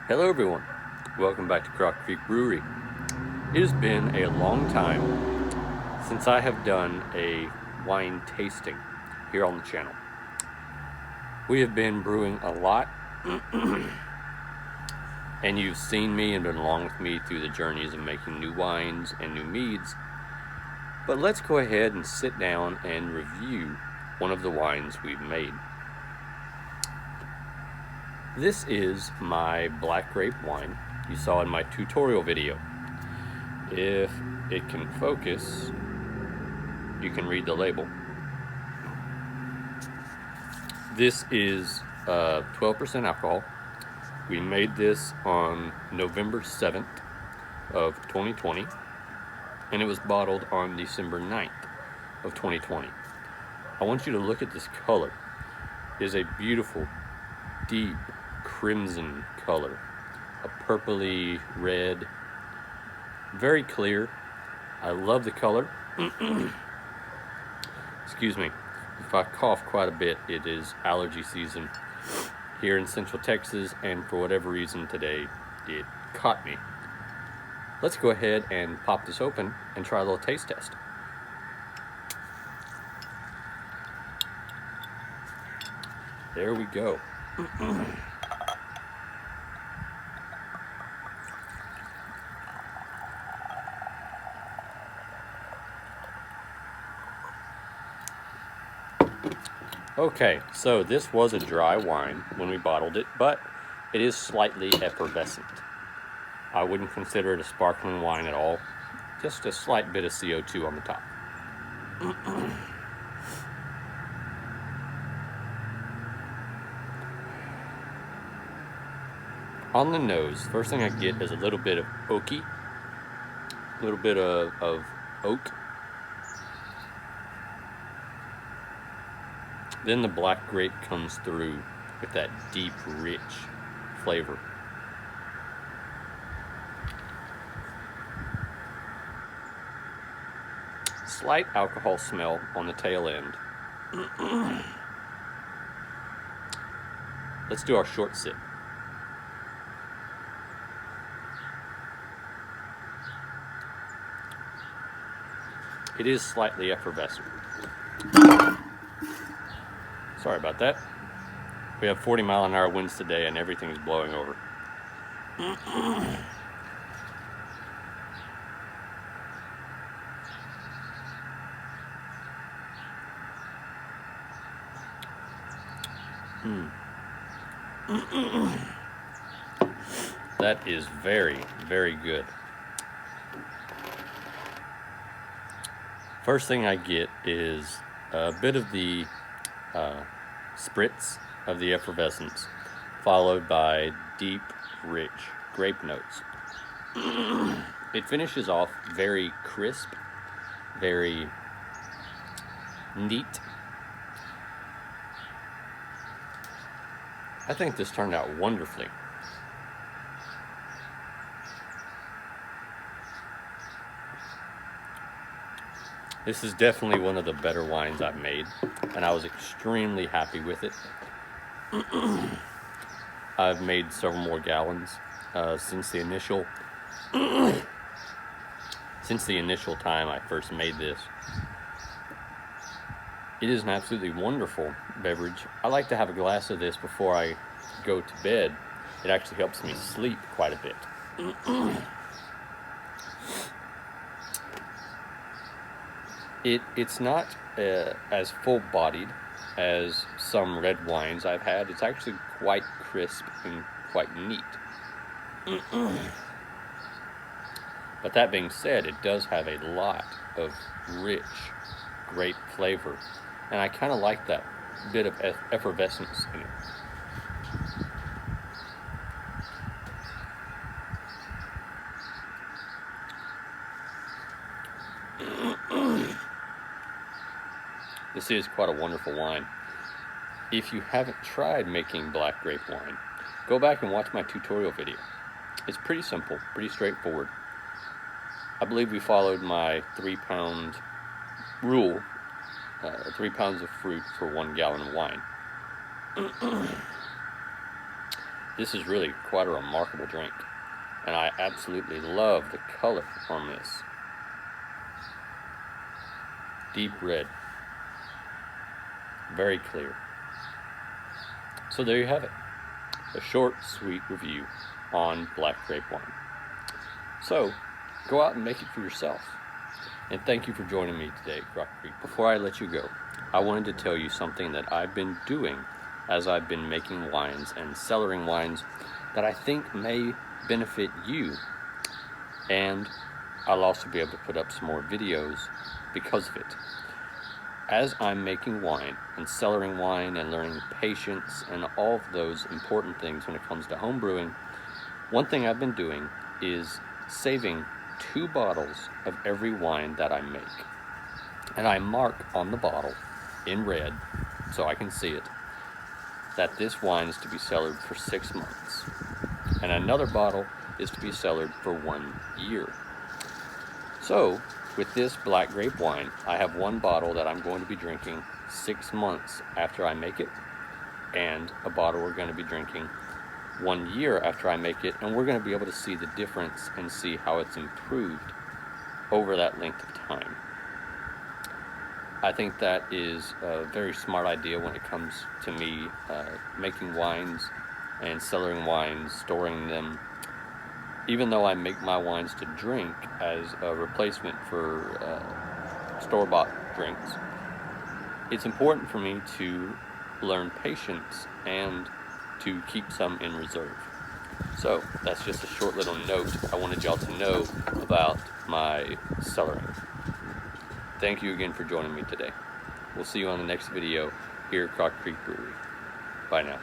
Hello everyone, welcome back to Creek Brewery. It has been a long time since I have done a wine tasting here on the channel. We have been brewing a lot and you've seen me and been along with me through the journeys of making new wines and new meads. But let's go ahead and sit down and review one of the wines we've made. This is my black grape wine you saw in my tutorial video. If it can focus, you can read the label. This is 12% alcohol. We made this on November 7th of 2020, and it was bottled on December 9th of 2020. I want you to look at this color. It is a beautiful, deep crimson color, a purpley red, very clear. I love the color. Excuse me, if I cough quite a bit, it is allergy season here in Central Texas, and for whatever reason today it caught me. Let's go ahead and pop this open and try a little taste test. There we go. Okay, so this was a dry wine when we bottled it, but it is slightly effervescent. I wouldn't consider it a sparkling wine at all, just a slight bit of CO2 on the top. On the nose, first thing I get is a little bit of oaky, a little bit of oak. Then the black grape comes through with that deep, rich flavor. Slight alcohol smell on the tail end. Let's do our short sip. It is slightly effervescent. Sorry about that. We have 40-mile-an-hour winds today and everything's blowing over. That is very, very good. First thing I get is a bit of the spritz of the effervescence, followed by deep, rich grape notes. It finishes off very crisp, very neat. I think this turned out wonderfully. This is definitely one of the better wines I've made, and I was extremely happy with it. I've made several more gallons since the initial time I first made this. It is an absolutely wonderful beverage. I like to have a glass of this before I go to bed. It actually helps me sleep quite a bit. It's not as full-bodied as some red wines I've had. It's actually quite crisp and quite neat. But that being said, it does have a lot of rich grape flavor, and I kind of like that bit of effervescence in it. This is quite a wonderful wine. If you haven't tried making black grape wine, go back and watch my tutorial video. It's pretty simple, pretty straightforward. I believe we followed my 3-pound rule, 3 pounds of fruit for 1 gallon of wine. This is really quite a remarkable drink, and I absolutely love the color on this. Deep red, very clear. So there you have it, a short, sweet review on black grape wine. So go out and make it for yourself. And thank you for joining me today at Grape. Before I let you go, I wanted to tell you something that I've been doing as I've been making wines and cellaring wines that I think may benefit you. And I'll also be able to put up some more videos because of it. As I'm making wine and cellaring wine and learning patience and all of those important things when it comes to home brewing, one thing I've been doing is saving 2 bottles of every wine that I make. And I mark on the bottle in red, so I can see it, that this wine is to be cellared for 6 months. And another bottle is to be cellared for 1 year. So, with this black grape wine, I have 1 bottle that I'm going to be drinking 6 months after I make it, and a bottle we're going to be drinking 1 year after I make it, and we're going to be able to see the difference and see how it's improved over that length of time. I think that is a very smart idea when it comes to me making wines and cellaring wines, storing them. Even though I make my wines to drink as a replacement for store-bought drinks, it's important for me to learn patience and to keep some in reserve. So that's just a short little note I wanted y'all to know about my cellaring. Thank you again for joining me today. We'll see you on the next video here at Grape Brewery. Bye now.